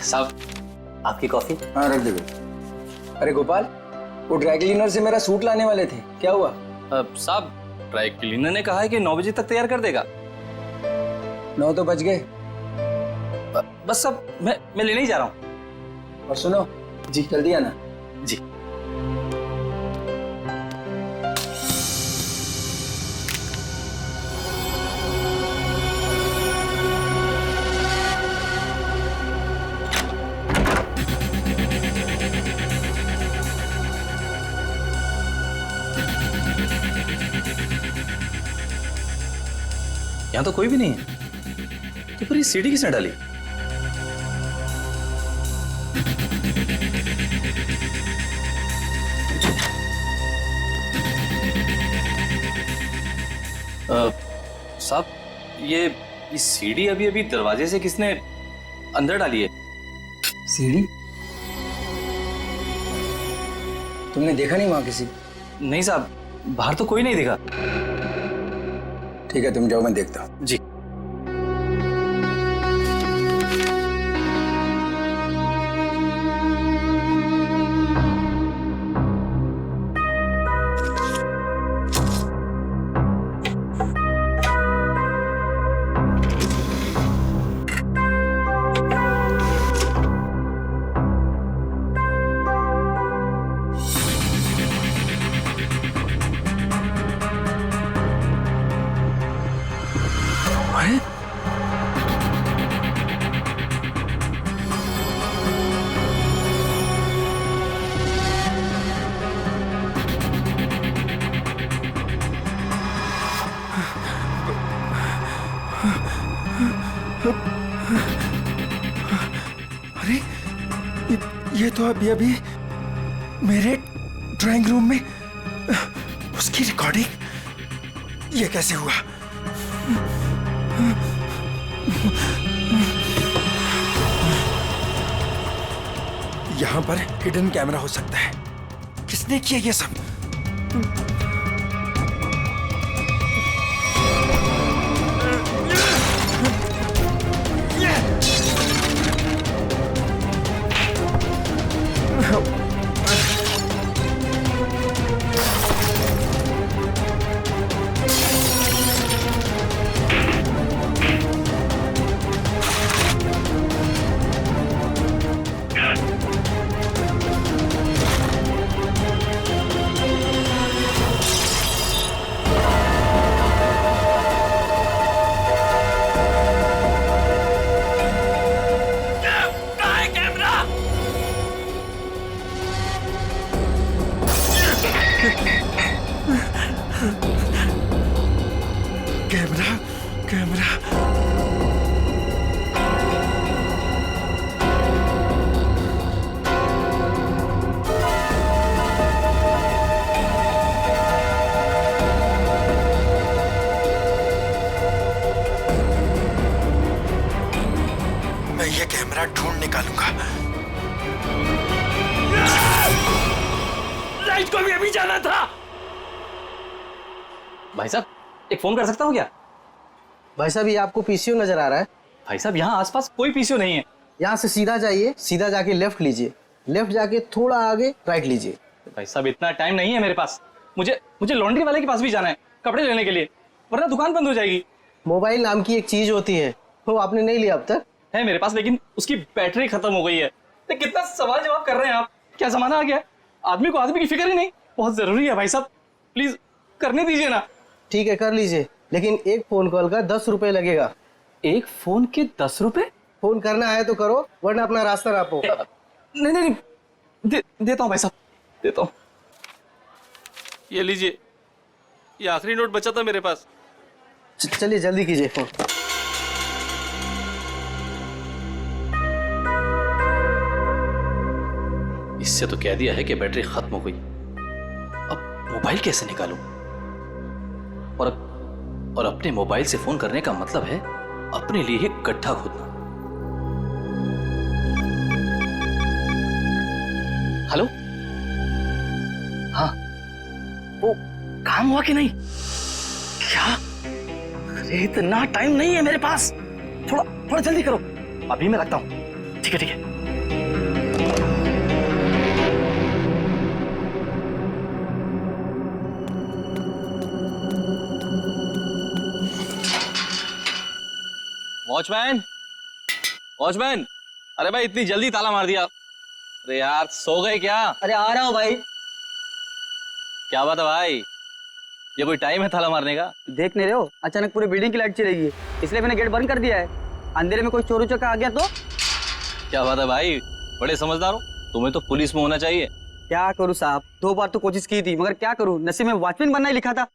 साहब आपकी कॉफी। हाँ रख दे भाई। अरे गोपाल, वो ड्राई क्लीनर से मेरा सूट लाने वाले थे, क्या हुआ? साहब ड्राई क्लीनर ने कहा है कि 9 बजे तक तैयार कर देगा। 9 तो बज गए। बस साहब मैं लेने ही जा रहा हूँ। और सुनो जी, जल्दी आना जी। यहाँ तो कोई भी नहीं है, तो फिर ये सीढ़ी किसने डाली? साहब ये सीढ़ी अभी अभी दरवाजे से किसने अंदर डाली है? सीढ़ी? तुमने देखा नहीं वहां किसी? नहीं साहब, बाहर तो कोई नहीं दिखा। ठीक है तुम जाओ, मैं देखता हूँ। जी। अरे ये तो अभी मेरे ड्राइंग रूम में उसकी रिकॉर्डिंग, ये कैसे हुआ? यहां पर हिडन कैमरा हो सकता है। किसने किया ये सब? कैमरा मैं ये कैमरा ढूंढ निकालूंगा। लाइट को भी अभी जाना था। भाई साहब एक फोन कर सकता हूँ क्या? भाई साहब ये आपको पीसीओ नजर आ रहा है? भाई साहब यहाँ आसपास कोई पीसीओ नहीं है। यहाँ से सीधा जाइए, सीधा जाके लेफ्ट लीजिए, लेफ्ट जाके थोड़ा आगे राइट लीजिए। भाई साहब इतना टाइम नहीं है मेरे पास। मुझे लॉन्ड्री वाले के पास भी जाना है कपड़े लेने के लिए, वरना दुकान बंद हो जाएगी। मोबाइल नाम की एक चीज होती है, वो आपने नहीं लिया अब तक? है मेरे पास, लेकिन उसकी बैटरी खत्म हो गई है। तो कितना सवाल जवाब कर रहे हैं आप? क्या जमाना आ गया है? आदमी को आदमी की फिक्र ही नहीं। बहुत जरूरी है भाई साहब, प्लीज करने दीजिए ना। ठीक है कर लीजिए, लेकिन एक फोन कॉल का 10 रुपए लगेगा। एक फोन के 10 रुपए? फोन करना है तो करो, वरना अपना रास्ता नापो। नहीं देता हूँ भाई साहब, देता हूँ। ये लीजिए, ये आखिरी नोट बचा था मेरे पास। चलिए जल्दी कीजिए फोन। इससे तो कह दिया है कि बैटरी खत्म हो गई। अब मोबाइल कैसे निकालूं? और अपने मोबाइल से फोन करने का मतलब है अपने लिए ही गड्ढा खोदना। हेलो, हाँ, वो काम हुआ कि नहीं? क्या? अरे इतना टाइम नहीं है मेरे पास, थोड़ा जल्दी करो। अभी मैं रखता हूं। ठीक है ठीक है। वॉचमैन, वॉचमैन, अरे भाई इतनी जल्दी ताला मार दिया। अरे यार सो गए क्या? अरे आ रहा हूँ भाई। क्या बात है भाई, ये कोई टाइम है ताला मारने का? देख नहीं रहे हो, अचानक पूरी बिल्डिंग की लाइट चली गई, इसलिए मैंने गेट बंद कर दिया है। अंधेरे में कोई चोर उचक्का आ गया तो? क्या बात है भाई, बड़े समझदार हो। तुम्हें तो पुलिस में होना चाहिए। क्या करूँ साहब, 2 बार तो कोशिश की थी, मगर क्या करूँ, नसीब में वॉचमैन बनना ही लिखा था।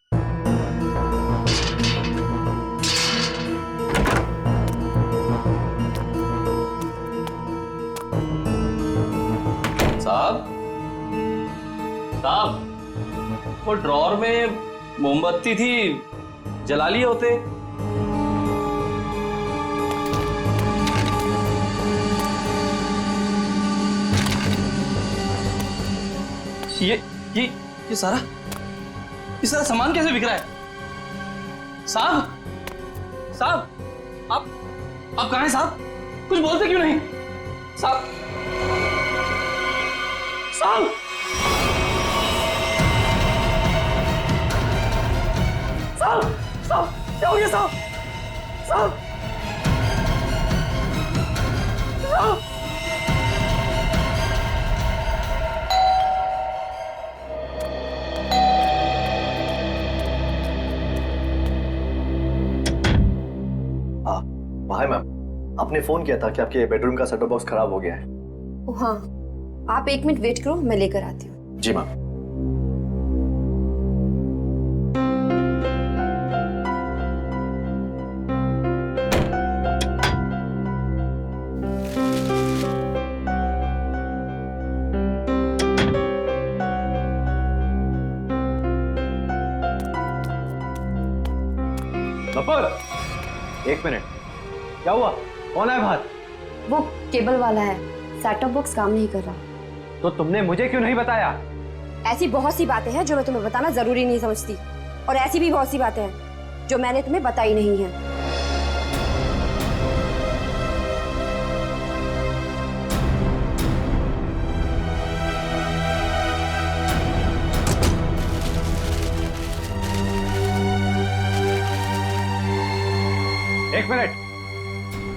साहब, साहब, वो ड्रॉर में मोमबत्ती थी, जला लिए होते। ये सारा सामान कैसे बिक रहा है? साहब, साहब, आप कहाँ हैं साहब? कुछ बोलते क्यों नहीं? साहब, साहब, साहब, साहब, क्या हो गया साहब? साहब, साहब, हाय मैम, आपने फोन किया था कि आपके बेडरूम का सेटअप बॉक्स खराब हो गया है। ओह हाँ, आप 1 मिनट वेट करो, मैं लेकर आती हूँ। जी मैम। एक मिनट, क्या हुआ? कौन है बाहर? वो केबल वाला है, सेटअप बॉक्स काम नहीं कर रहा। तो तुमने मुझे क्यों नहीं बताया? ऐसी बहुत सी बातें हैं जो मैं तुम्हें बताना जरूरी नहीं समझती, और ऐसी भी बहुत सी बातें हैं जो मैंने तुम्हें बताई नहीं है। एक मिनट,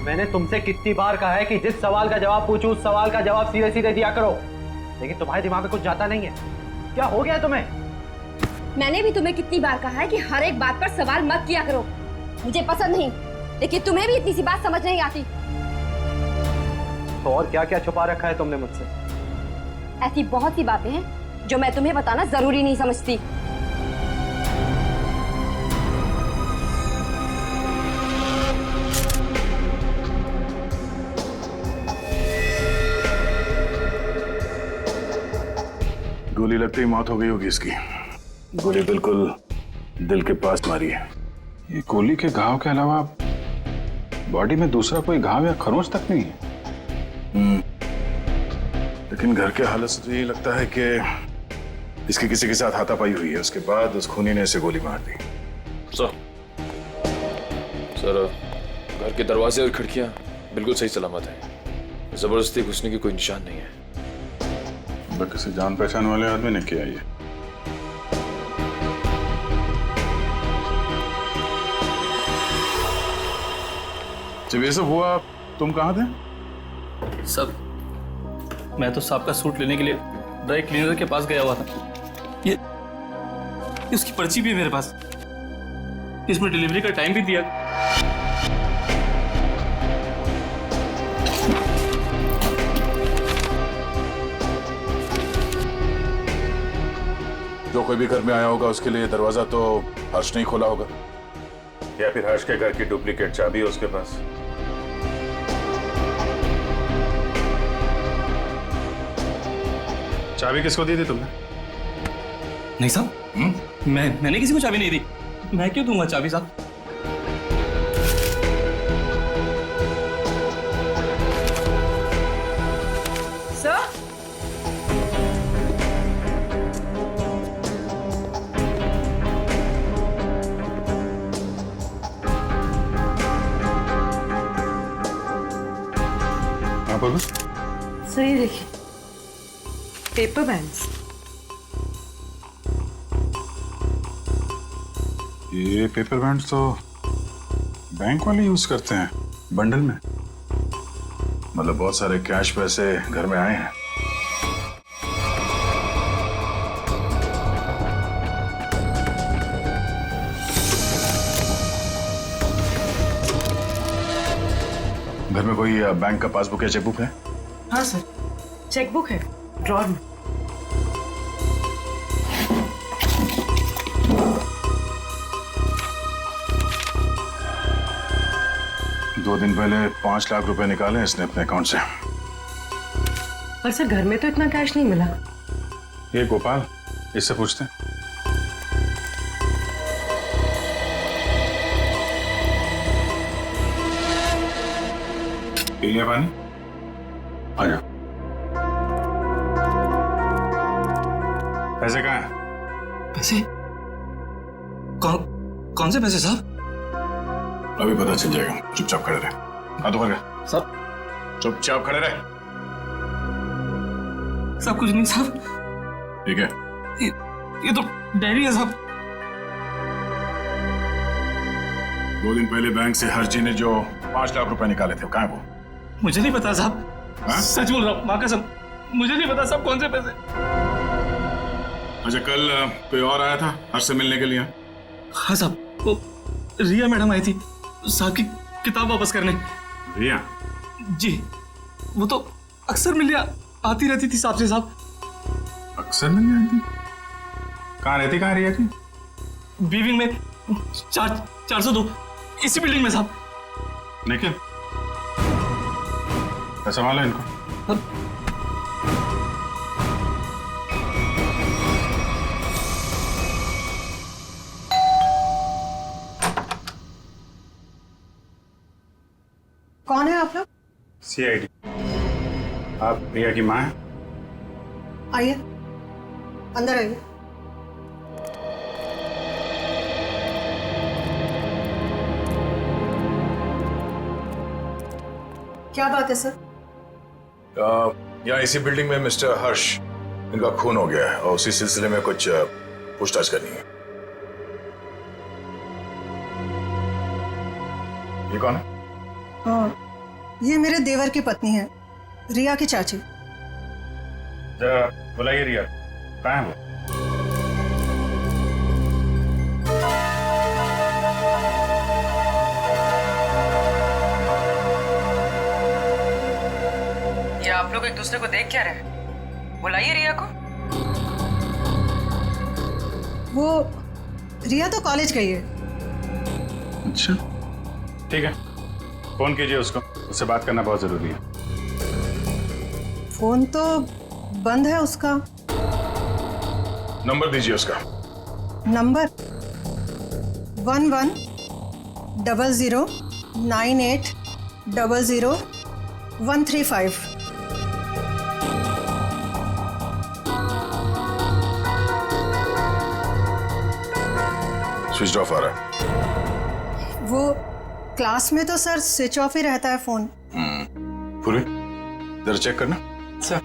मैंने तुमसे कितनी बार कहा है कि जिस सवाल का जवाब पूछूं उस सवाल का जवाब सीधे सीधे दिया करो, लेकिन तुम्हारे दिमाग में कुछ जाता नहीं है। क्या हो गया है तुम्हें? मैंने भी तुम्हें कितनी बार कहा है कि हर एक बात पर सवाल मत किया करो, मुझे पसंद नहीं, लेकिन तुम्हें भी इतनी सी बात समझ नहीं आती। तो और क्या क्या छुपा रखा है तुमने मुझसे? ऐसी बहुत सी बातें हैं जो मैं तुम्हें बताना जरूरी नहीं समझती। गोली लगते ही मौत हो गई होगी इसकी। गोली बिल्कुल दिल के पास मारी है। ये गोली के घाव के अलावा बॉडी में दूसरा कोई घाव या खरोंच तक नहीं है। लेकिन घर के हालत से तो यही लगता है कि इसकी किसी के साथ हाथापाई हुई है, उसके बाद उस खूनी ने इसे गोली मार दी। सर, घर के दरवाजे और खिड़कियां बिल्कुल सही सलामत हैं। जबरदस्ती घुसने की कोई निशान नहीं है। किसी जान पहचान वाले आदमी ने किया ये। जब ये सब हुआ तुम कहाँ थे? सब, मैं तो साहब का सूट लेने के लिए ड्राई क्लीनर के पास गया हुआ था। ये उसकी पर्ची भी है मेरे पास, इसमें डिलीवरी का टाइम भी दिया। जो कोई भी घर में आया होगा उसके लिए दरवाजा तो हर्ष नहीं खोला होगा, या फिर हर्ष के घर की डुप्लीकेट चाबी है उसके पास। चाबी किसको दी थी तुमने? नहीं साहब, मैंने किसी को चाबी नहीं दी। मैं क्यों दूंगा चाबी साहब? सर, बोलो। सर ये देखिए, पेपर बैंड्स। ये पेपर बैंड्स तो बैंक वाले यूज करते हैं बंडल में। मतलब बहुत सारे कैश पैसे घर में आए हैं। घर में कोई बैंक का पासबुक या चेकबुक है? हाँ सर, चेकबुक है ड्रॉर में। दो दिन पहले 5 लाख रुपए निकाले इसने अपने अकाउंट से। पर सर घर में तो इतना कैश नहीं मिला। ये गोपाल, इससे पूछते हैं। पी लिया पानी? आ जाओ। पैसे कहाँ हैं? पैसे? कौन से पैसे साहब? अभी पता चल जाएगा, चुपचाप खड़े रहे। हाथ ऊपर कर। साहब चुपचाप खड़े रहे। सब कुछ नहीं साहब, ठीक है। ये तो डायरी है साहब। 2 दिन पहले बैंक से हर्जी ने जो 5 लाख रुपए निकाले थे, कहाँ है वो? मुझे नहीं पता साहब। हाँ? सच बोल रहा हूँ, माँ कसम, मुझे नहीं पता साहब कौन से पैसे। अच्छा, कल कोई और आया था हर्ष से मिलने के लिए? हाँ साहब, वो रिया मैडम आई थी साहब की किताब वापस करने। रिया? जी, वो तो अक्सर मिलने आती रहती थी साहब से। साहब अक्सर मिलने आती? कहाँ रहती, कहाँ रिया की? बीविंग में 402 इसी बिल्डिंग में साहब। निखिल, संभालो इनको। कौन है आप लोग? CID। आप रिया की माँ हैं? आइए, अंदर आइए। क्या बात है सर? यहाँ इसी बिल्डिंग में मिस्टर हर्ष, इनका खून हो गया है और उसी सिलसिले में कुछ पूछताछ करनी है। ये कौन है? ये मेरे देवर की पत्नी है, रिया की चाची। जरा बुलाइए रिया, कहाँ है वो? ये आप लोग एक दूसरे को देख क्या रहे? बुलाइए रिया को। वो रिया तो कॉलेज गई है। अच्छा, ठीक है, फोन कीजिए उसको, उससे बात करना बहुत जरूरी है। फोन तो बंद है उसका। नंबर दीजिए उसका। नंबर 110098000135। स्विच ऑफ आ रहा है। वो क्लास में तो सर स्विच ऑफ ही रहता है फोन। पूरी जरा चेक करना। सर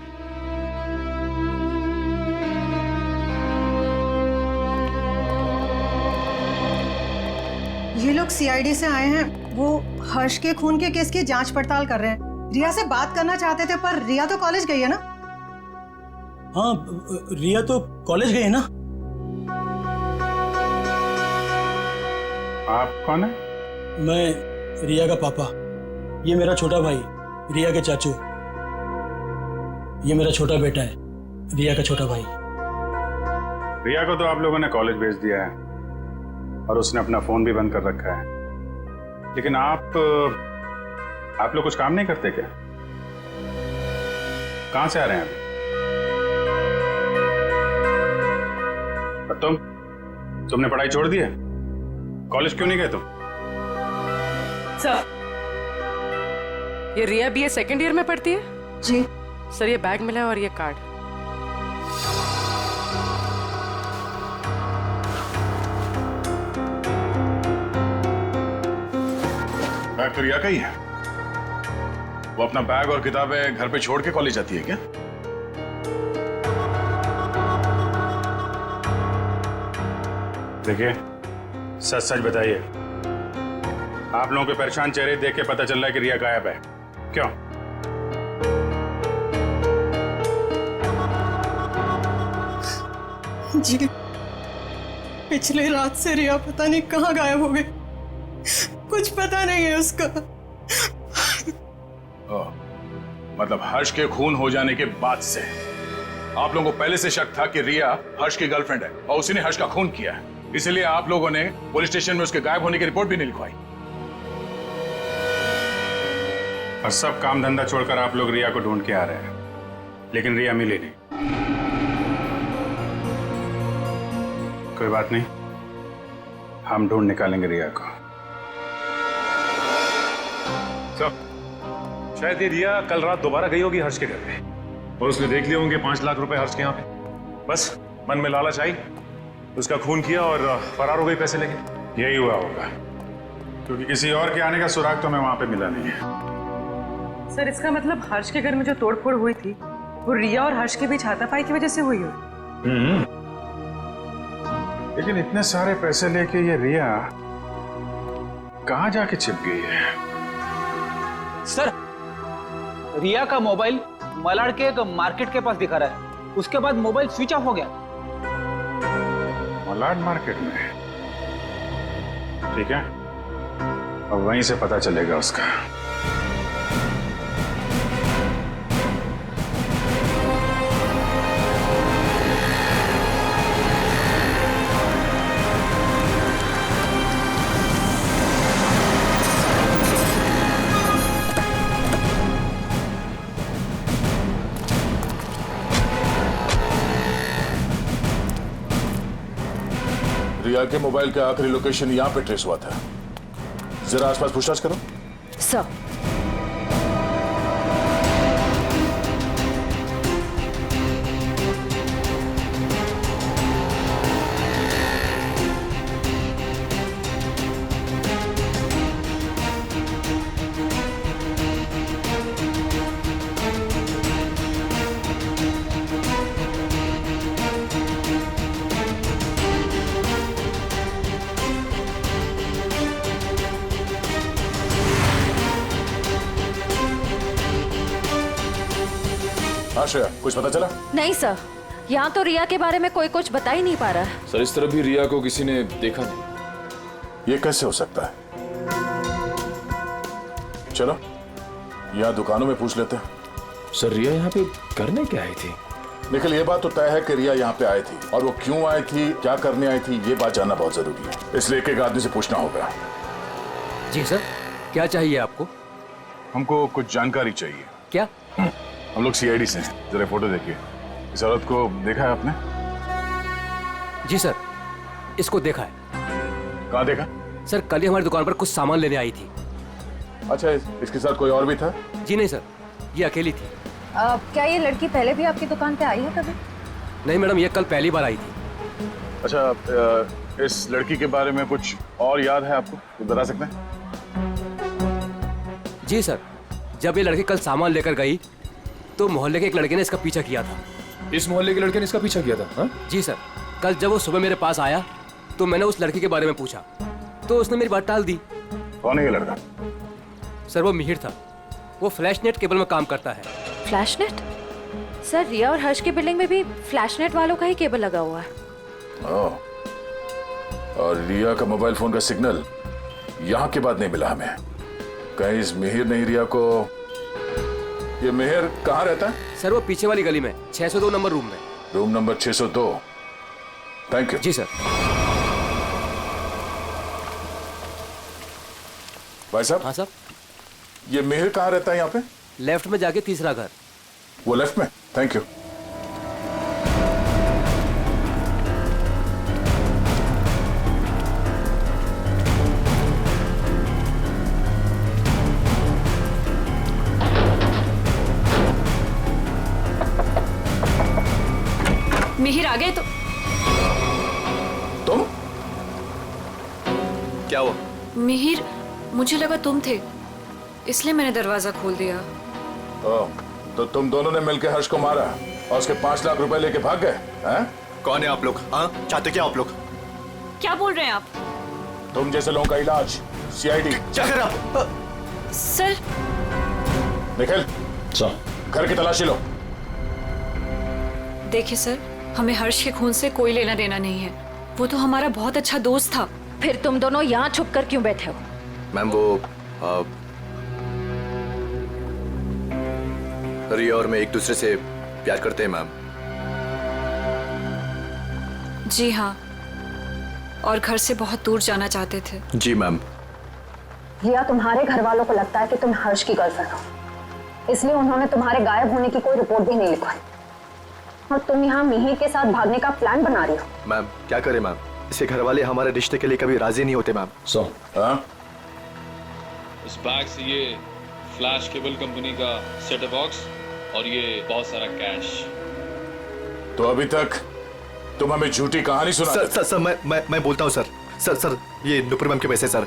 ये लोग CID से आए हैं, वो हर्ष के खून के केस की जांच पड़ताल कर रहे हैं। रिया से बात करना चाहते थे, पर रिया तो कॉलेज गई है ना। हाँ, रिया तो कॉलेज गई है ना। आप कौन है? मैं रिया का पापा, ये मेरा छोटा भाई रिया के चाचू, ये मेरा छोटा बेटा है रिया का छोटा भाई। रिया को तो आप लोगों ने कॉलेज भेज दिया है और उसने अपना फोन भी बंद कर रखा है, लेकिन आप लोग कुछ काम नहीं करते क्या? कहां से आ रहे हैं अभी? और तुमने पढ़ाई छोड़ दी है? कॉलेज क्यों नहीं गए तुम? सर, ये रिया BA सेकेंड ईयर में पढ़ती है? जी सर, ये बैग मिला है और ये कार्ड। बैग तो रिया का ही है। वो अपना बैग और किताबें घर पे छोड़ के कॉलेज जाती है क्या? देखिए, सच सच बताइए, आप लोगों के परेशान चेहरे देख के पता चल रहा है कि रिया गायब है। क्यों? जी, पिछले रात से रिया पता नहीं कहाँ गायब हो गई। कुछ पता नहीं है उसका। मतलब हर्ष के खून हो जाने के बाद से आप लोगों को पहले से शक था कि रिया हर्ष की गर्लफ्रेंड है और उसी ने हर्ष का खून किया है, इसलिए आप लोगों ने पुलिस स्टेशन में उसके गायब होने की रिपोर्ट भी नहीं लिखवाई। और सब काम धंधा छोड़कर आप लोग रिया को ढूंढ के आ रहे हैं, लेकिन रिया मिली नहीं। कोई बात नहीं, हम ढूंढ निकालेंगे रिया को। शायद ये रिया कल रात दोबारा गई होगी हर्ष के घर पे और उसने देख लिए होंगे 5 लाख रुपए हर्ष के यहाँ पे। बस मन में लालच आई, उसका खून किया और फरार हो गई पैसे लेके। यही हुआ होगा, क्योंकि किसी और के आने का सुराग तो हमें वहां पे मिला नहीं है। सर, इसका मतलब हर्ष के घर में जो तोड़फोड़ हुई थी वो रिया और हर्ष के बीच हाथापाई की वजह से हुई हो। लेकिन इतने सारे पैसे लेके ये रिया कहाँ जाके छिप गई है? सर, रिया का मोबाइल मलाड के एक मार्केट के पास दिखा रहा है, उसके बाद मोबाइल स्विच ऑफ हो गया। मलाड मार्केट में? ठीक है, अब वहीं से पता चलेगा उसका। रिया के मोबाइल का आखिरी लोकेशन यहाँ पे ट्रेस हुआ था। जरा आसपास पूछताछ करो। सर, हाँ श्रेया, कुछ पता चला? नहीं सर, यहाँ तो रिया के बारे में कोई कुछ बता ही नहीं पा रहा है। सर, इस तरह भी रिया को किसी ने देखा नहीं। ये कैसे हो सकता है? चलो यहाँ दुकानों में पूछ लेते हैं। सर, रिया यहाँ पे करने क्या आई थी? निखिल, ये बात तो तय है कि रिया यहाँ पे आई थी, और वो क्यों आई थी, क्या करने आई थी, ये बात जानना बहुत जरूरी है, इसलिए एक आदमी से पूछना होगा। जी सर, क्या चाहिए आपको? हमको कुछ जानकारी चाहिए। क्या? हम लोग सीआईडी से हैं, जरा फोटो देखिए। इस औरत को देखा है आपने? जी सर, इसको देखा है। कहाँ देखा? सर, कल ही हमारी दुकान पर कुछ सामान लेने आई थी। अच्छा, इसके साथ कोई और भी था? जी नहीं सर, ये अकेली थी। क्या ये लड़की पहले भी आपकी दुकान पे आई है कभी? नहीं मैडम, ये कल पहली बार आई थी। अच्छा, इस लड़की के बारे में कुछ और याद है आपको, तो बता सकते हैं? जी सर, जब ये लड़की कल सामान लेकर गई तो मोहल्ले के एक लड़के ने इसका पीछा किया था। इस मोहल्ले के लड़के ने इसका पीछा किया था? हाँ? जी सर, कल जब वो सुबह मेरे पास आया तो मैंने उस लड़की के बारे में पूछा तो उसने मेरी बात टाल दी। कौन है ये लड़का? सर, वो मिहिर था। वो फ्लैशनेट केबल में काम करता है। फ्लैशनेट? सर, रिया और हर्ष की बिल्डिंग में भी फ्लैशनेट वालों का ही केबल लगा हुआ है। और रिया का मोबाइल फोन का सिग्नल यहाँ के बाद नहीं मिला हमें। कहीं इस मिहिर ने रिया को... ये मिहिर कहाँ रहता है? सर, वो पीछे वाली गली में 602 नंबर रूम में। Room number 602। Thank you. जी सर। भाई साहब। हाँ साहब। ये मिहिर कहाँ रहता है यहाँ पे? लेफ्ट में जाके तीसरा घर। वो लेफ्ट में? Thank you. मिहिर आ गए तो? तुम? क्या हुआ? मिहिर, मुझे लगा तुम थे, इसलिए मैंने दरवाजा खोल दिया। तो तुम दोनों ने मिलकर हर्ष को मारा और उसके 5 लाख रुपए लेके भाग गए हैं? कौन है आप लोग? हाँ, चाहते क्या आप लोग? क्या बोल रहे हैं आप? तुम जैसे लोगों का इलाज सीआईडी। क्या कर रहे आप? सर निखिल, घर की तलाशी लो। देखिए सर, हमें हर्ष के खून से कोई लेना देना नहीं है। वो तो हमारा बहुत अच्छा दोस्त था। फिर तुम दोनों यहाँ छुप कर क्यों बैठे हो? मैम वो रिया और मैं एक दूसरे से प्यार करते हैं मैम। जी हाँ, और घर से बहुत दूर जाना चाहते थे। जी मैम। रिया, तुम्हारे घर वालों को लगता है कि तुम हर्ष की गर्लफ्रेंड हो, इसलिए उन्होंने तुम्हारे गायब होने की कोई रिपोर्ट भी नहीं लिखवाई और तुम यहाँ मिहिर के साथ भागने का प्लान बना रही हो। मैम क्या करें मैम, इसके घर वाले हमारे रिश्ते के लिए कभी राजी नहीं होते मैम। इस बैग से ये फ्लैश केबल कंपनी का सेटअप बॉक्स और ये बहुत सारा कैश। तो अभी तक तुम हमें झूठी कहानी सुना। सर मैं बोलता हूँ सर, ये नुपुर मैम के पैसे सर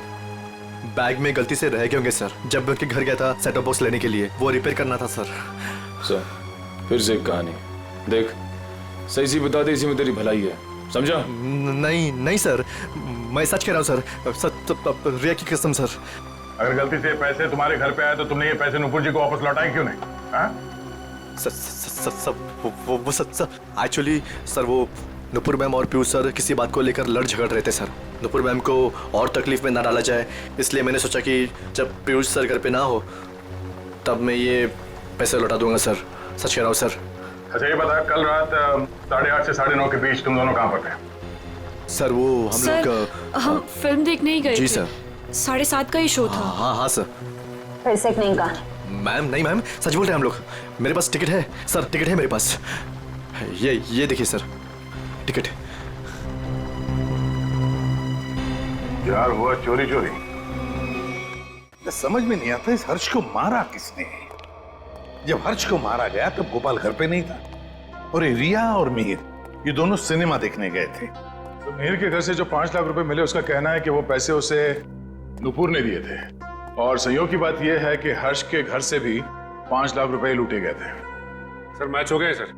बैग में गलती से रह गए होंगे सर। जब मैं उनके घर गया था सेटअप बॉक्स लेने के लिए, वो रिपेयर करना था सर। फिर से एक कहानी देख, सही सी बता दे, इसी में तेरी भलाई है, समझा? नहीं सर, मैं सच कह रहा हूँ सर, रिया की कसम सर। अगर गलती से पैसे तुम्हारे घर पे आए तो तुमने ये पैसे नुपुर जी को वापस लौटाए क्यों नहीं? एक्चुअली सर वो नुपुर मैम और पीयूष सर किसी बात को लेकर लड़ झगड़ रहे थे सर। नुपुर मैम को और तकलीफ में ना डाला जाए, इसलिए मैंने सोचा कि जब पीयूष सर घर पे ना हो तब मैं ये पैसे लौटा दूंगा सर। सच कह रहा हूँ सर। अच्छा ये बता, कल रात 8:30 से 9:30 के बीच तुम दोनों कहाँ पर थे? सर वो हम लोग हम फिल्म देखने ही गए जी थे। सर। 7:30 का ही शो था। हाँ सर। फिर से नहीं कहा मैम, नहीं मैम, सच बोल रहे हैं हम लोग। मेरे पास टिकट है सर, टिकट है मेरे पास। ये देखिए सर, टिकट। यार हुआ चोरी चोरी। समझ में नहीं आता इस हर्ष को मारा किसने। जब हर्ष को मारा गया तब गोपाल घर पे नहीं था और ये रिया और मिहिर ये दोनों सिनेमा देखने गए थे। तो मिहिर के घर से जो 5 लाख रुपए मिले उसका कहना है कि वो पैसे उसे नुपुर ने दिए थे और संयोग की बात यह है कि हर्ष के घर से भी 5 लाख रुपए लूटे गए थे। सर मैच हो गए सर।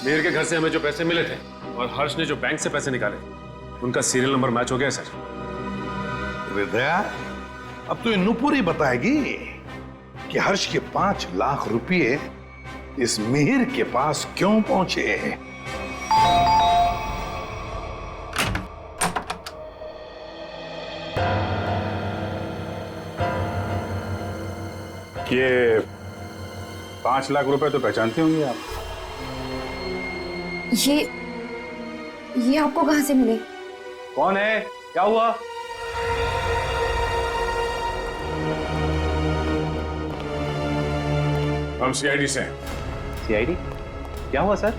मिहिर के घर से हमें जो पैसे मिले थे और हर्ष ने जो बैंक से पैसे निकाले उनका सीरियल नंबर मैच हो गया सर। हृदया, अब तो ये नुपुर ही बताएगी कि हर्ष के 5 लाख रुपए इस मिहिर के पास क्यों पहुंचे। ये 5 लाख रुपए तो पहचानती होंगी आप। ये आपको कहां से मिले? कौन है? क्या हुआ? हम सीआईडी से। सीआईडी? क्या हुआ सर?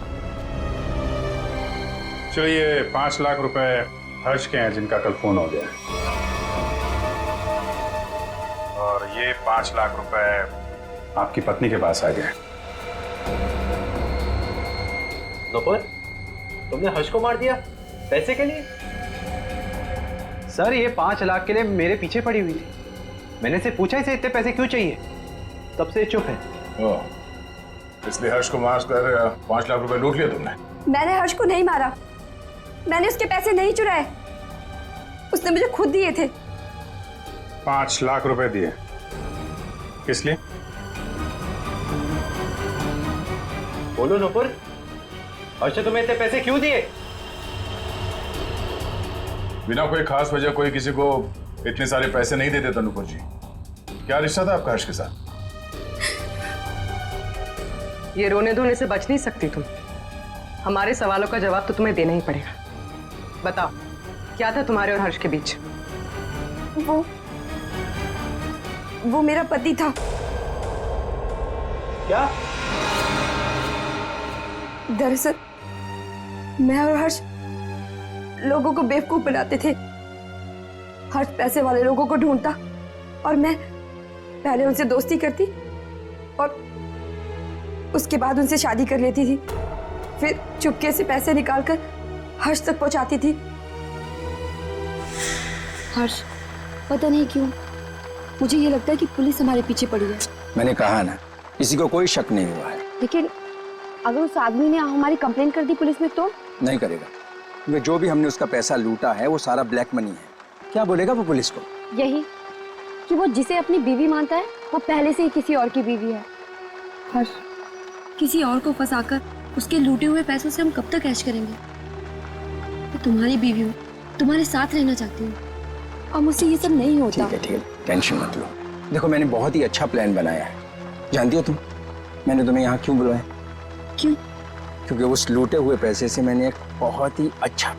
चलिए 5 लाख रुपए हर्ष के हैं जिनका कल फोन हो गया और ये 5 लाख रुपए आपकी पत्नी के पास आ गए। नुपुर, तुमने हर्ष को मार दिया पैसे के लिए? सर ये 5 लाख के लिए मेरे पीछे पड़ी हुई थी। मैंने से पूछा इसे इतने पैसे क्यों चाहिए, तब से चुप है। इसलिए हर्ष को मार कर 5 लाख रुपए लूट लिया तुमने? मैंने हर्ष को नहीं मारा, मैंने उसके पैसे नहीं चुराए, उसने मुझे खुद दिए थे। 5 लाख रुपए दिए किस लिए? बोलो नुपुर, हर्ष ने तुम्हें इतने पैसे क्यों दिए? बिना कोई खास वजह कोई किसी को इतने सारे पैसे नहीं देते नुपुर जी। क्या रिश्ता था आपका हर्ष के साथ? ये रोने धोने से बच नहीं सकती तुम। हमारे सवालों का जवाब तो तुम्हें देना ही पड़ेगा। बताओ, क्या था तुम्हारे और हर्ष के बीच? वो मेरा पति था। क्या? दरअसल मैं और हर्ष लोगों को बेवकूफ बनाते थे। हर्ष पैसे वाले लोगों को ढूंढता और मैं पहले उनसे दोस्ती करती और उसके बाद उनसे शादी कर लेती थी। फिर चुपके से पैसे निकालकर हर्ष तक पहुंचाती थी। हर्ष, पता नहीं क्यों मुझे ये लगता है कि पुलिस हमारे पीछे पड़ी है। मैंने कहा ना, किसी को कोई शक नहीं हुआ है। लेकिन अगर उस आदमी ने हमारी कंप्लेन कर दी पुलिस में तो? नहीं करेगा, क्योंकि जो भी हमने उसका पैसा लूटा है वो सारा ब्लैक मनी है। क्या बोलेगा वो पुलिस को? यही कि वो जिसे अपनी बीवी मानता है वो पहले से ही किसी और की बीवी है। हर्ष, किसी और को फंसाकर उसके लूटे हुए पैसों से हम कब तक ऐश करेंगे? मैं तुम्हारी बीवी हूँ, तुम्हारे साथ रहना चाहती हूँ और मुझसे ये सब नहीं होता। ठीक है, टेंशन मत लो। देखो, मैंने बहुत ही अच्छा प्लान बनाया है। जानती हो तुम, मैंने तुम्हें यहाँ क्यों बुलाया? क्यों? क्योंकि उस लूटे हुए पैसे से मैंने एक बहुत ही अच्छा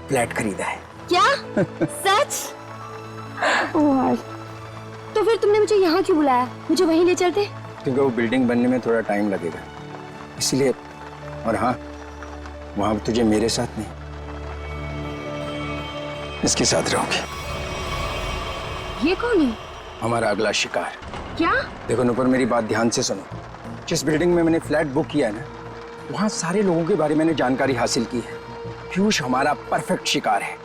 फ्लैट खरीदा है। क्या? सच? ओह हर्ष, तो फिर तुमने मुझे यहाँ क्यों बुलाया? मुझे वहीं ले चलते। क्योंकि वो बिल्डिंग बनने में थोड़ा टाइम लगेगा, इसलिए। और हाँ, वहां तुझे मेरे साथ नहीं, इसके साथ रहोगे। ये कौन है? हमारा अगला शिकार। क्या? देखो नुपुर, मेरी बात ध्यान से सुनो। जिस बिल्डिंग में मैंने फ्लैट बुक किया है ना, वहाँ सारे लोगों के बारे में मैंने जानकारी हासिल की है। पीयूष हमारा परफेक्ट शिकार है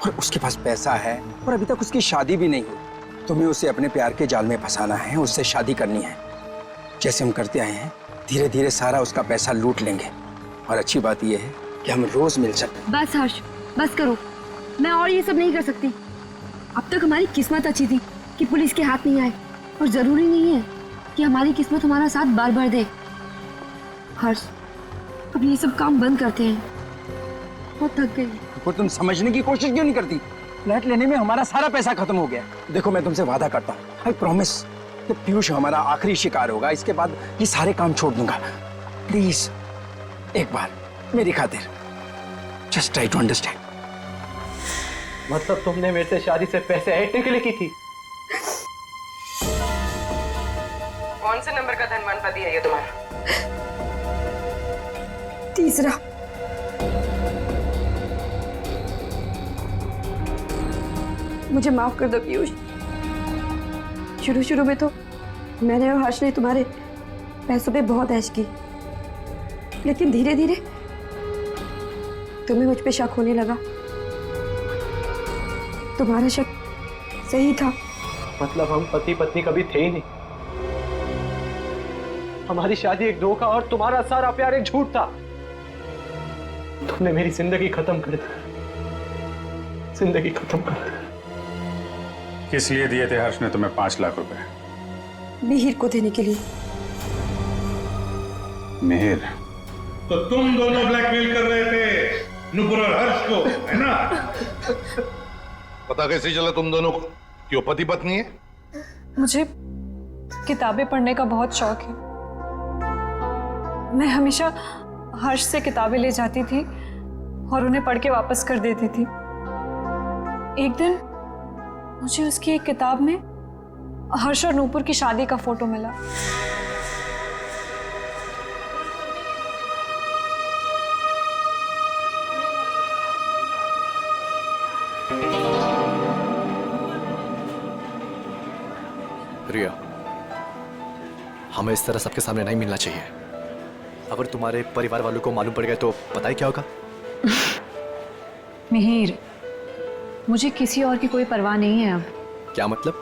और उसके पास पैसा है और अभी तक उसकी शादी भी नहीं हुई। तुम्हें उसे अपने प्यार के जाल में फंसाना है, उससे शादी करनी है। जैसे हम करते आए हैं, धीरे धीरे सारा उसका पैसा लूट लेंगे। और अच्छी बात यह है कि हम रोज मिल सकते। बस हर्ष, बस करो। मैं और ये सब नहीं कर सकती। अब तक हमारी किस्मत अच्छी थी कि पुलिस के हाथ नहीं आए, और जरूरी नहीं है कि हमारी किस्मत हमारा साथ बार बार दे। हर्ष, अब ये सब काम बंद करते हैं। बहुत थक गई। और तुम समझने की कोशिश क्यों नहीं करती? फ्लैट लेने में हमारा सारा पैसा खत्म हो गया। देखो, मैं तुमसे वादा करता हूँ, आई प्रॉमिस, कि पीयूष हमारा आखिरी शिकार होगा। इसके बाद ये सारे काम छोड़ दूंगा। प्लीज एक बार मेरी खातिर जस्ट ट्राई टू अंडरस्टैंड। मतलब तुमने मेरे से शादी से पैसे ऐंठने के लिए की थी? कौन से नंबर का धनवान पति है ये तुम्हारा? तीसरा। मुझे माफ कर दो पीयूष। शुरू में तो मैंने और हर्ष ने तुम्हारे पैसों पे बहुत ऐश की, लेकिन धीरे धीरे तुम्हें मुझ पे शक होने लगा। तुम्हारा शक सही था। मतलब हम पति पत्नी कभी थे ही नहीं। हमारी शादी एक धोखा और तुम्हारा सारा प्यार एक झूठ था। तुमने मेरी जिंदगी खत्म कर दी, जिंदगी खत्म कर दी। किस लिए दिए थे हर्ष ने तुम्हें 5 लाख रुपए? मिहिर को देने के लिए। मिहिर? तो तुम दोनों ब्लैकमेल कर रहे थे नुपुर और हर्ष को, है ना? पता कैसे चला तुम दोनों को कि वो पति पत्नी है? मुझे किताबें पढ़ने का बहुत शौक है। मैं हमेशा हर्ष से किताबें ले जाती थी और उन्हें पढ़ के वापस कर देती थी। एक दिन मुझे उसकी एक किताब में हर्ष और नूपुर की शादी का फोटो मिला। रिया, हमें इस तरह सबके सामने नहीं मिलना चाहिए। अगर तुम्हारे परिवार वालों को मालूम पड़ गया तो पता ही क्या होगा। मिहिर, मुझे किसी और की कोई परवाह नहीं है अब। क्या मतलब?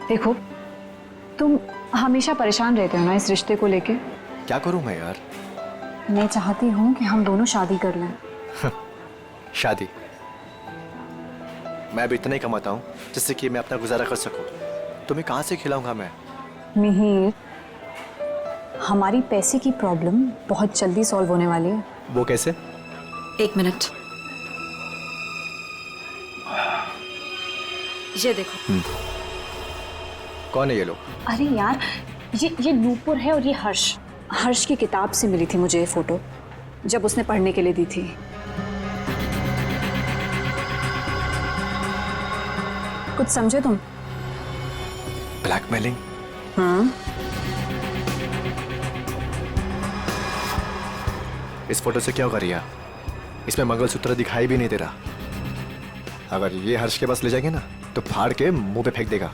देखो, तुम हमेशा परेशान रहते हो ना इस रिश्ते को लेके। क्या करूं मैं यार? मैं चाहती हूँ कि हम दोनों शादी कर लें। शादी? मैं भी इतना ही कमाता हूँ जिससे कि मैं अपना गुजारा कर सकूं। तुम्हें कहाँ से खिलाऊंगा मैं? मिहिर, हमारी पैसे की प्रॉब्लम बहुत जल्दी सॉल्व होने वाली है। वो कैसे? एक मिनट, ये देखो। कौन है ये लोग? अरे यार, ये नूपुर है और ये हर्ष। हर्ष की किताब से मिली थी मुझे ये फोटो, जब उसने पढ़ने के लिए दी थी। कुछ समझे तुम? ब्लैकमेलिंग? हाँ। इस फोटो से क्या होगा रिया? इसमें मंगलसूत्र दिखाई भी नहीं दे रहा। अगर ये हर्ष के पास ले जाएंगे ना तो फाड़ के मुंह पे फेंक देगा।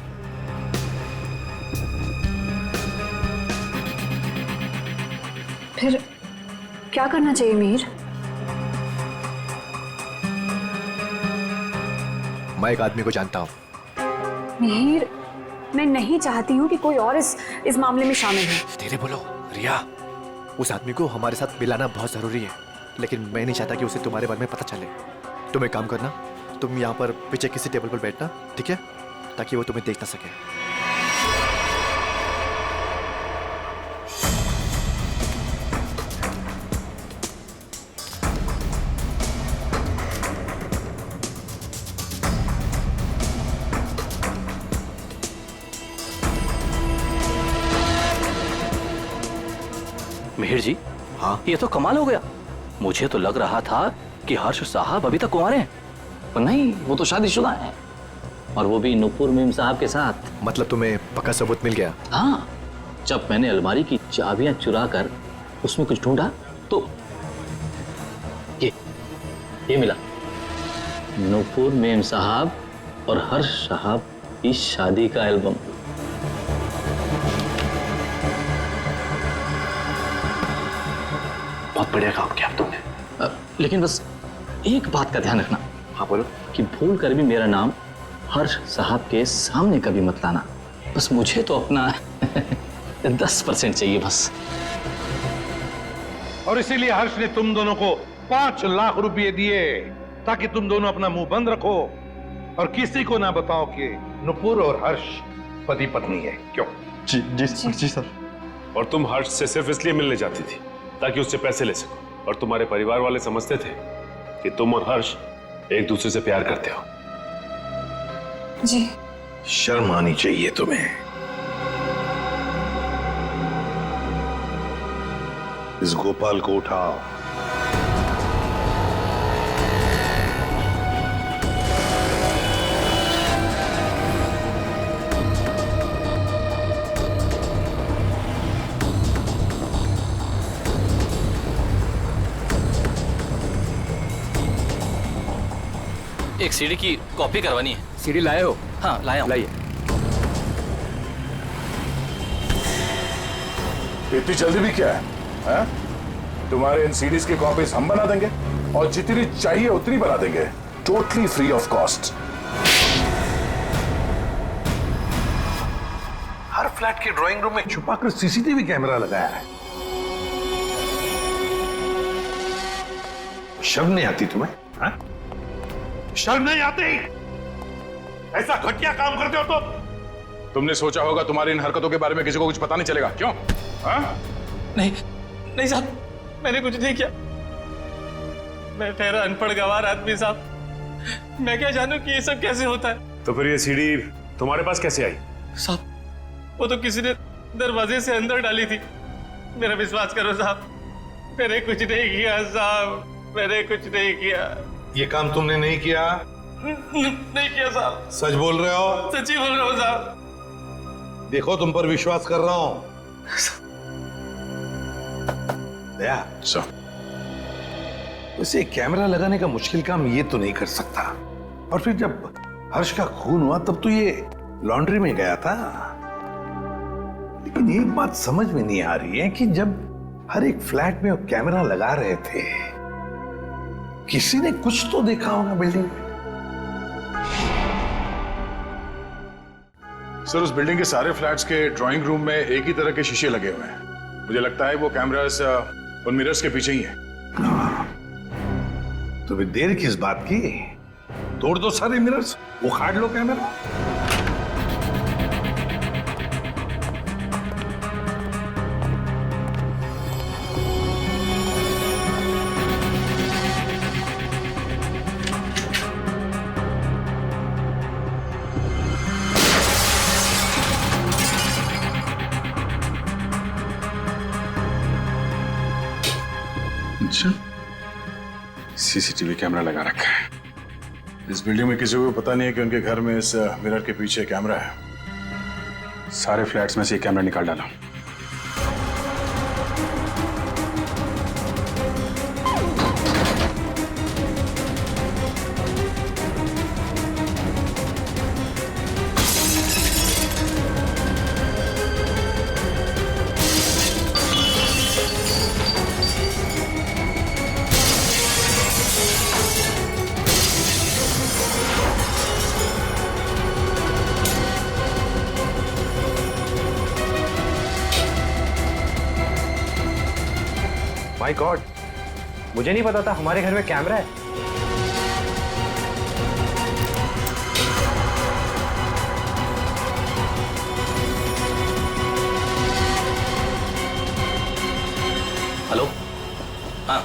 फिर क्या करना चाहिए मिहिर? मैं एक आदमी को जानता हूं। मिहिर, मैं नहीं चाहती हूँ कि कोई और इस मामले में शामिल हो। धीरे बोलो रिया, उस आदमी को हमारे साथ मिलाना बहुत जरूरी है, लेकिन मैं नहीं चाहता कि उसे तुम्हारे बारे में पता चले। तुम एक काम करना, तुम यहाँ पर पीछे किसी टेबल पर बैठना, ठीक है, ताकि वो तुम्हें देख ना सके। मिहिर जी, हाँ, ये तो कमाल हो गया। मुझे तो लग रहा था कि हर्ष साहब अभी तक कुंवारे हैं, पर नहीं, वो तो शादीशुदा हैं, और वो भी नुपुर मीम साहब के साथ। मतलब तुम्हें पक्का सबूत मिल गया? हाँ, जब मैंने अलमारी की चाबियां चुरा कर उसमें कुछ ढूंढा तो ये मिला। नुपुर मीम साहब और हर्ष साहब की शादी का एल्बम। बहुत बढ़िया काम किया तुमने, लेकिन बस एक बात का ध्यान रखना। हाँ बोलो। कि भूल कर भी मेरा नाम हर्ष साहब के सामने कभी मत लाना। बस मुझे तो अपना 10% चाहिए बस। और इसीलिए हर्ष ने तुम दोनों को 5 लाख रुपए दिए ताकि तुम दोनों अपना मुंह बंद रखो और किसी को ना बताओ कि नुपुर और हर्ष पति पत्नी है। क्यों? जी सर। और तुम हर्ष से सिर्फ इसलिए मिलने जाती थी ताकि उससे पैसे ले सको, और तुम्हारे परिवार वाले समझते थे कि तुम और हर्ष एक दूसरे से प्यार करते हो। जी। शर्म आनी चाहिए तुम्हें। इस गोपाल को उठाओ। एक सीडी की कॉपी करवानी है। सीडी लाए हो? हाँ, लाया हूं। लाइए। इतनी जल्दी भी क्या है? तुम्हारे इन सीडीज की कॉपीज हम बना देंगे और जितनी चाहिए उतनी बना देंगे, totally free of cost. Her flat के ड्राइंग रूम में छुपाकर सीसीटीवी कैमरा लगाया है। शर्म नहीं आती तुम्हें? हा? शर्म नहीं आती? ऐसा घटिया काम करते हो तुमने सोचा होगा तुम्हारी इन हरकतों के बारे में किसी को कुछ पता नहीं चलेगा, क्यों? नहीं साहब, मैंने कुछ नहीं किया। मैं ठहरा अनपढ़ गंवार आदमी साहब, मैं क्या जानूं कि ये सब कैसे होता है। तो फिर ये सीडी तुम्हारे पास कैसे आई? साहब, वो तो किसी ने दरवाजे से अंदर डाली थी। मेरा विश्वास करो साहब, मैंने कुछ नहीं किया साहब, मैंने कुछ नहीं किया। ये काम तुमने नहीं किया? नहीं किया साहब। सच बोल रहे हो? सच्ची बोल रहा हूँ साहब। देखो तुम पर विश्वास कर रहा हूं। दया, वैसे कैमरा लगाने का मुश्किल काम ये तो नहीं कर सकता। और फिर जब हर्ष का खून हुआ तब तो ये लॉन्ड्री में गया था। लेकिन एक बात समझ में नहीं आ रही है कि जब हर एक फ्लैट में वो कैमरा लगा रहे थे, किसी ने कुछ तो देखा होगा बिल्डिंग में। सर, उस बिल्डिंग के सारे फ्लैट्स के ड्राइंग रूम में एक ही तरह के शीशे लगे हुए हैं। मुझे लगता है वो कैमरास उन मिरर्स के पीछे ही है। तो फिर देर किस बात की? तोड़ दो सारे मिरर्स, उखाड़ लो कैमरा। अच्छा, सीसीटीवी कैमरा लगा रखा है। इस बिल्डिंग में किसी को पता नहीं है कि उनके घर में इस मिरर के पीछे कैमरा है। सारे फ्लैट्स में से एक कैमरा निकाल डाला। माय गॉड, मुझे नहीं पता था हमारे घर में कैमरा है। हेलो। हाँ,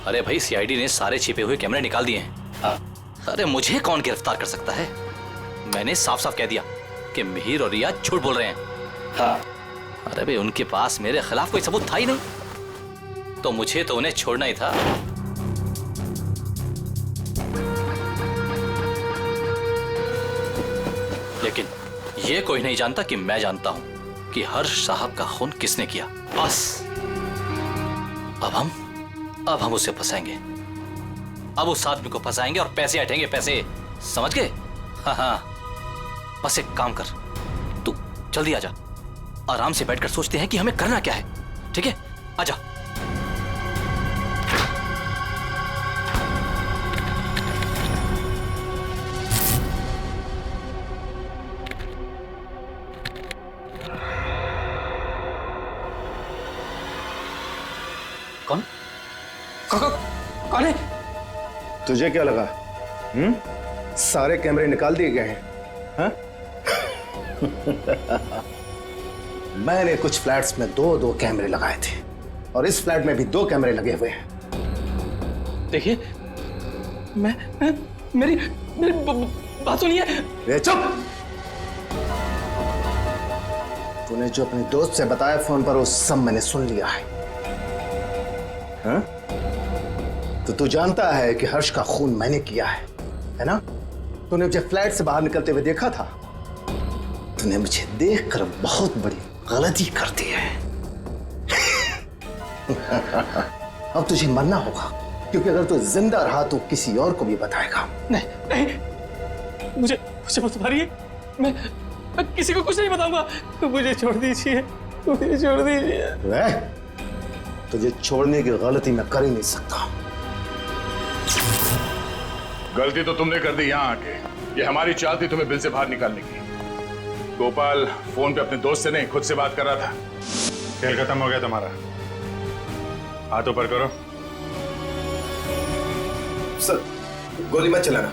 अरे भाई सीआईडी ने सारे छिपे हुए कैमरे निकाल दिए हैं। हाँ। अरे मुझे कौन गिरफ्तार कर सकता है? मैंने साफ साफ कह दिया कि मिहिर और रिया झूठ बोल रहे हैं। हाँ। अरे भाई उनके पास मेरे खिलाफ कोई सबूत था ही नहीं, तो मुझे तो उन्हें छोड़ना ही था। लेकिन ये कोई नहीं जानता कि मैं जानता हूं कि हर्ष साहब का खून किसने किया। बस अब हम उसे फंसाएंगे। अब उस आदमी को फंसाएंगे और पैसे हटेंगे, पैसे, समझ गए? हाँ हाँ, बस एक काम कर, तू जल्दी आजा, आराम से बैठकर सोचते हैं कि हमें करना क्या है। ठीक है, आजा। कौन कौन है? तुझे क्या लगा? सारे कैमरे निकाल दिए गए हैं? हाँ? मैंने कुछ फ्लैट्स में दो कैमरे लगाए थे और इस फ्लैट में भी 2 कैमरे लगे हुए हैं। देखिए, मेरी बात सुनिए। ये चुप! तूने जो अपने दोस्त से बताया फोन पर वो सब मैंने सुन लिया है। हाँ? तो तू जानता है कि हर्ष का खून मैंने किया है ना? तूने मुझे फ्लैट से बाहर निकलते हुए देखा था। तूने मुझे देखकर बहुत बड़ी गलती कर दी है। अब तुझे मरना होगा, क्योंकि अगर तू जिंदा रहा तो किसी और को भी बताएगा। नहीं, मुझे मत मारिए, मैं किसी को कुछ नहीं बताऊंगा। मुझे छोड़ दीजिए, मुझे छोड़ दीजिए। तुझे छोड़ने की गलती मैं कर ही नहीं सकता। गलती तो तुमने कर दी यहाँ आके। ये हमारी चाल थी तुम्हें बिल से बाहर निकालने की। गोपाल फोन पे अपने दोस्त से नहीं, खुद से बात कर रहा था। खेल खत्म हो गया तुम्हारा। हाथ ऊपर करो। सर, गोली मत चलाना।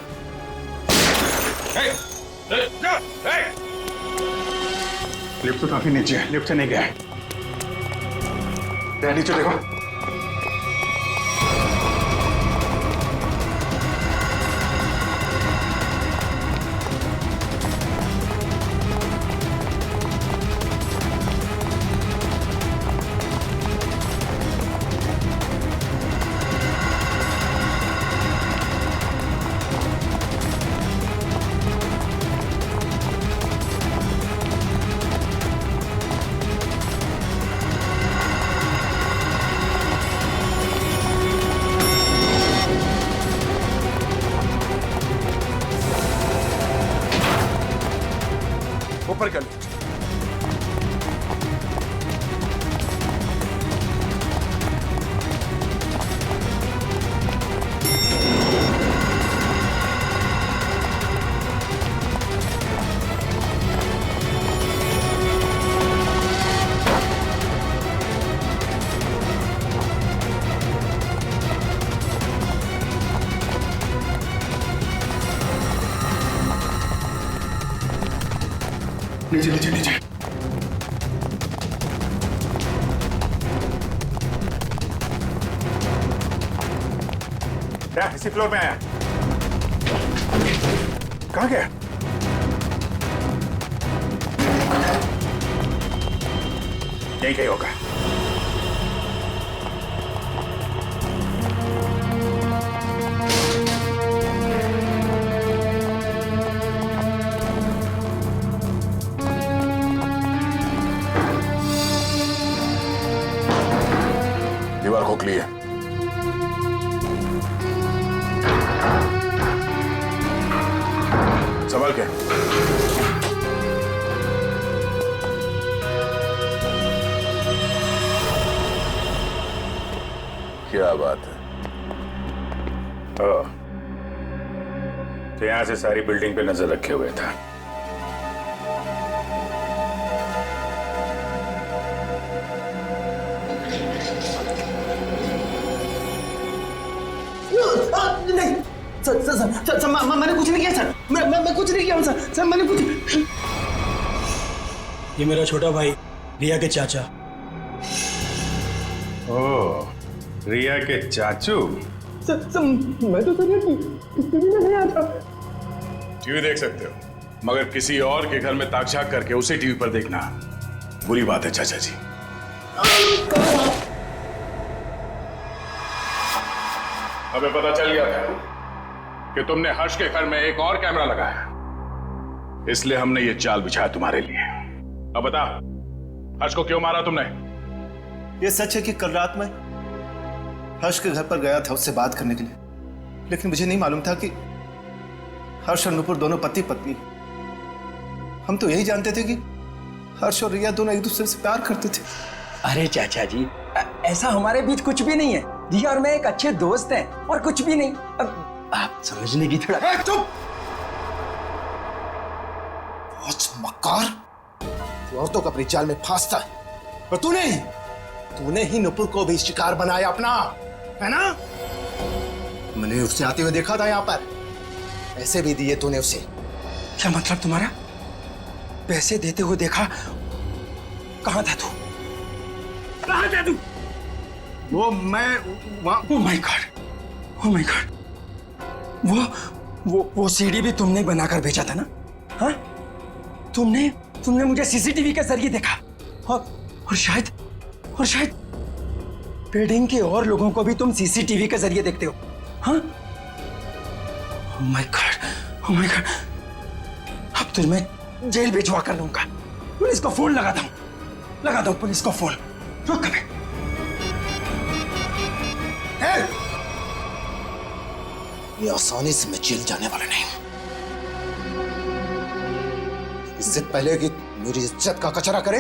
लिफ्ट तो काफी नीचे है, लिफ्ट से नहीं गया है। नीचे देखो। ऊपर कर। नीचे नीचे नीचे। क्या इसी फ्लोर पे आया? कहाँ गया? यही कहीं होगा। दीवार खोखली है। सवाल क्या? क्या बात है? तो यहां से सारी बिल्डिंग पे नजर रखे हुए था। नहीं sir sir sir, sir, sir मैंने कुछ नहीं किया सर। मैं कुछ नहीं किया सर। सर मैंने कुछ। ये मेरा छोटा भाई रिया के चाचा। ओह, रिया के चाचू। सर मैं तो सर टीवी में नहीं आता। टीवी देख सकते हो, मगर किसी और के घर में ताक झाक करके उसे टीवी पर देखना बुरी बात है चाचा जी। हमें पता चल गया था कि तुमने हर्ष के घर में एक और कैमरा लगाया, इसलिए हमने ये चाल बिछाया तुम्हारे लिए। अब बता, हर्ष को क्यों मारा तुमने? ये सच है कि कल रात में हर्ष के घर पर गया था उससे बात करने के लिए, लेकिन मुझे नहीं मालूम था कि हर्ष और नुपुर दोनों पति पत्नी। हम तो यही जानते थे कि हर्ष और रिया दोनों एक दूसरे से प्यार करते थे। अरे चाचा जी, ऐसा हमारे बीच कुछ भी नहीं है। रिया और मैं एक अच्छे दोस्त हैं और कुछ भी नहीं। अब आप समझने की थोड़ा। चुप! मक्कार, तू औरतों को अपनी जाल में फांसता है, और तूने ही नुपुर को भी शिकार बनाया अपना, है ना? मैंने उससे आते हुए देखा था यहाँ पर, पैसे भी दिए तूने उसे। क्या मतलब तुम्हारा? पैसे देते हुए देखा? कहाँ था तू? कहाँ था तू? वो मैं वहाँ। Oh my God, oh my God, वो सीडी भी तुमने बनाकर भेजा था ना? हाँ, तुमने मुझे सीसीटीवी के जरिए देखा, और शायद बिल्डिंग के और लोगों को भी तुम सीसीटीवी के जरिए देखते हो। हाँ? Oh my God, oh my God, अब तो मैं जेल भिजवा कर लूंगा। पुलिस को फोन लगा दो पुलिस को फोन। रुक कभी। ये आसानी से मैं जेल जाने वाला नहीं हूं। इससे पहले कि मेरी इज्जत का कचरा करे,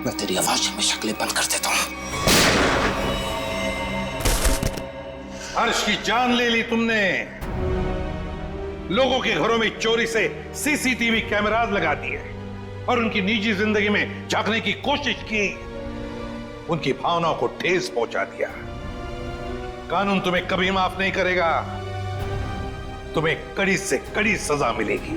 मैं तेरी आवाज में शक्लें बंद कर देता हूं। हर्ष की जान ले ली तुमने। लोगों के घरों में चोरी से सीसीटीवी कैमरास लगा दिए और उनकी निजी जिंदगी में झांकने की कोशिश की। उनकी भावनाओं को ठेस पहुंचा दिया। कानून तुम्हें कभी माफ नहीं करेगा। तुम्हें कड़ी से कड़ी सजा मिलेगी।